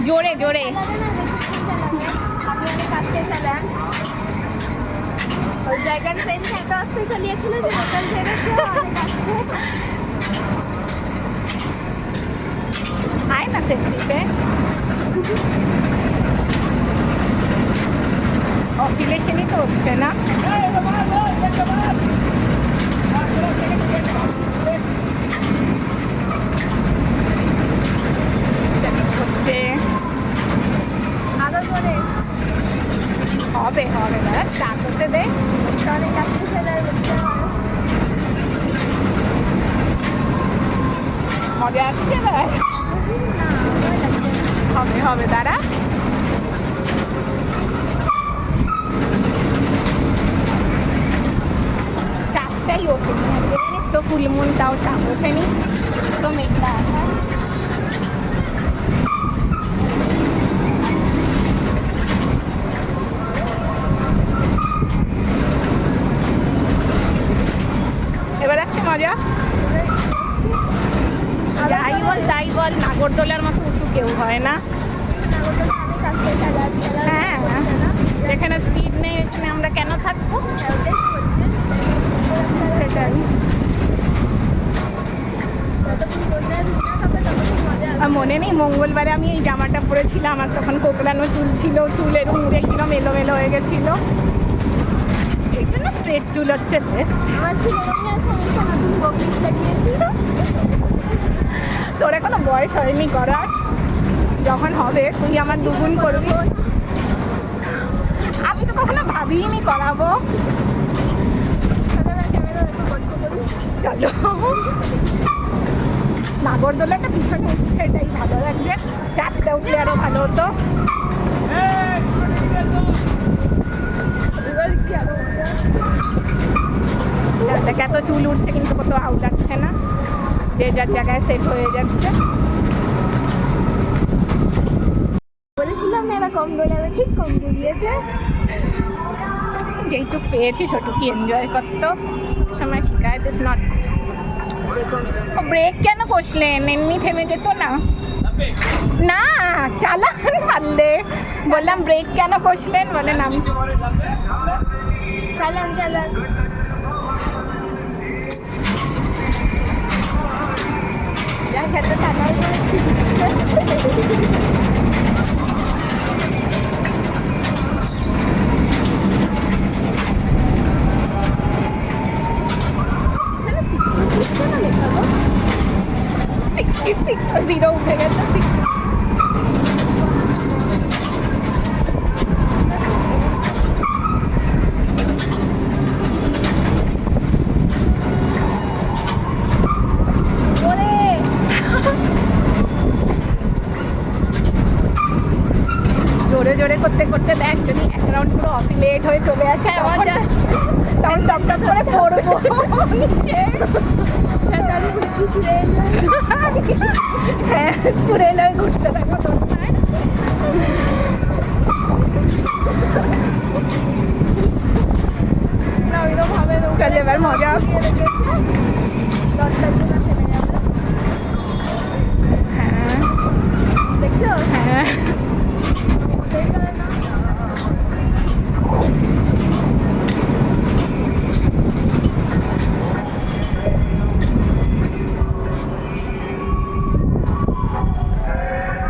জোরে জোরে ওই জায়গার ট্রেন এত আসতে চলিয়েছিল যে লোকাল বেরোচ্ছে আয় না সেফটিতে অসিলেশনই তো হচ্ছে না। হচ্ছে আরো জোরে হবে হবে না চা করতে দে অনেক আসতে চলে মজা আসছে না হবে হবে দাঁড়া চারটাই ওপেন জানিস তো ফুলমুন তাও চা ওঠেনি তো মেঘলা এবার আসছে মজা যাই বল তাই বল নাগরদোলার মতো উঁচু কেউ হয় না। হ্যাঁ যেখানে স্পিড নেই এখানে আমরা কেন থাকবো সেটাই। মনে নেই মঙ্গলবারে আমি এই জামাটা পরেছিলাম আমার তখন কোকড়ানো চুল ছিল চুলের মুড়ে কিরম এলোমেলো হয়ে গেছিলো এই জন্য স্ট্রেট চুল হচ্ছে বেস্ট। তোর এখনো বয়স হয়নি করার যখন হবে তুই আমার দুগুণ করবি আমি তো কখনো ভাবিনি করাবো চলো নাগরদোলাটা পিছনে উঠছে এটাই ভালো লাগছে চারটা উঠলে আরো ভালো হতো। দেখ এত চুল উঠছে কিন্তু কত আউ লাগছে না যে যার জায়গায় সেট হয়ে যাচ্ছে। বলেছিলাম না এরা কম দোলাবে ঠিক কম দোলিয়েছে যেইটুক পেয়েছি সেটুকুই এনজয় করতো সময় শিকায়ত ইজ নট। ও ব্রেক কেন কষলেন এমনি থেমে যেত না না চালান পারলে বললাম ব্রেক কেন কষলেন বলেন আমি চালান চালান যা খেতে থাকার জিরো উঠে গেছে জোরে জোরে করতে করতে দেখ যদি এক রাউন্ড পুরো অফিলেট হয়ে চলে আসে তখন টপ টপ করে পড়বো নিচে হ্যাঁ চুড়ে এলে ঘুরতে থাকো চল এবার মজা হ্যাঁ দেখছো হ্যাঁ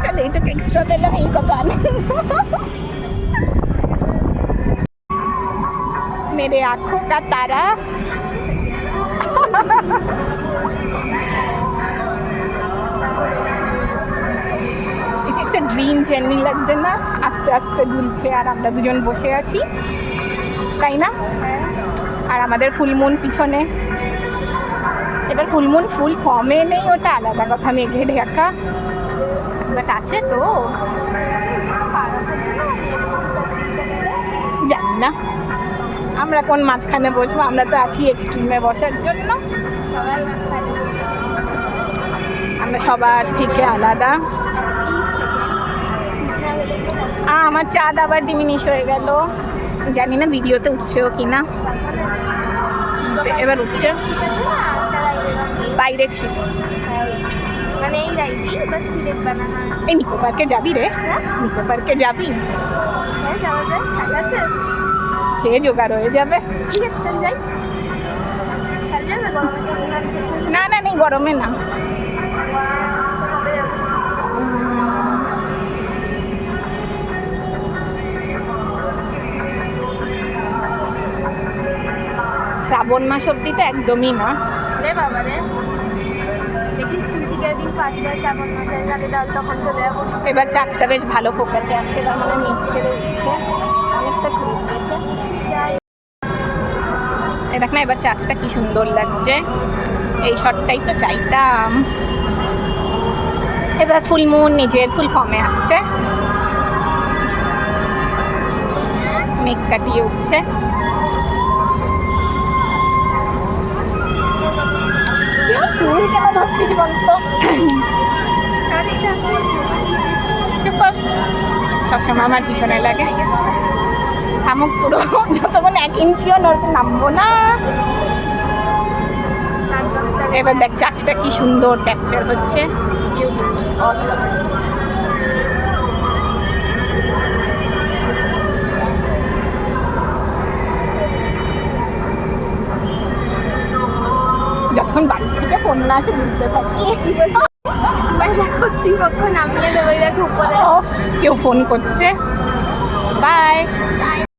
चल এইটুকু এক্সট্রা পেলাম এই কত আনন্দ मेरे आँखों का तारा এটা একটা ড্রিম জার্নি লাগছে না আস্তে আস্তে দুলছে আর আমরা দুজন বসে আছি তাই না আর আমাদের ফুলমুন পিছনে এবার ফুলমুন ফুল ফর্মে নেই ওটা আলাদা কথা মেঘে ঢাকা বাট আছে তো জানি না আমরা কোন মাঝখানে বসবো আমরা তো আছি এক্সট্রিমে বসার জন্য আমরা সবার থেকে আলাদা আমার চাঁদ আবার ডিমিনিশ হয়ে গেল জানি না ভিডিওতে উঠছেও কি না। এবার উঠছে শিখেছে না একটা রাইডের পাইরেট শিপ। মানে এই রাইডই বাস পিরেট বানানো। এই নিকো পার্কে যাবি রে? নিকো পার্কে যাবি? হ্যাঁ যাওয়া যায়, টাকা আছে? সে জোগাড় হয়ে যাবে। ঠিক আছে তাহলে যাই। কাল যাবে গরমের ছুটি না শেষ হয়ে যাবে। না না নেই, গরমে না। তো কবে যাবো? শ্রাবণ মাস অব্দি তো একদমই না। রে বাবা রে, দেখি স্কুল থেকে একদিন পাশ দেয় শ্রাবণ মাসে, তাহলে তখন চলে যাবো। এবার চাঁদটা বেশ ভালো ফোকাসে আসছে, তার মানে মেঘ ছেড়ে উঠছে, অনেকটা ছেড়ে দিয়েছে। যাই। এই দেখ না এবার চাঁদটা কি সুন্দর লাগছে, এই শটটাই তো চাইতাম। এবার ফুল মুন নিজের ফুল ফর্মে আসছে, মেঘ কাটিয়ে উঠছে। চুল কেন ধরছিস বলতো? কারণ এটা হচ্ছে চুপ কর, সবসময় আমার পিছনে লাগে। আমুক পুরো যতক্ষণ 1 ইঞ্চিও নড়তে নামবো না। রাত 10টা। এবার দেখ চাঁদটা কি সুন্দর ক্যাপচার হচ্ছে, অসম। যখন বাড়ি থেকে ফোন না আসে ঘুরতে থাকি। দেখো জীবক্ষ নামিয়ে দেবো, দেখো উপরে কেউ ফোন করছে। বাই।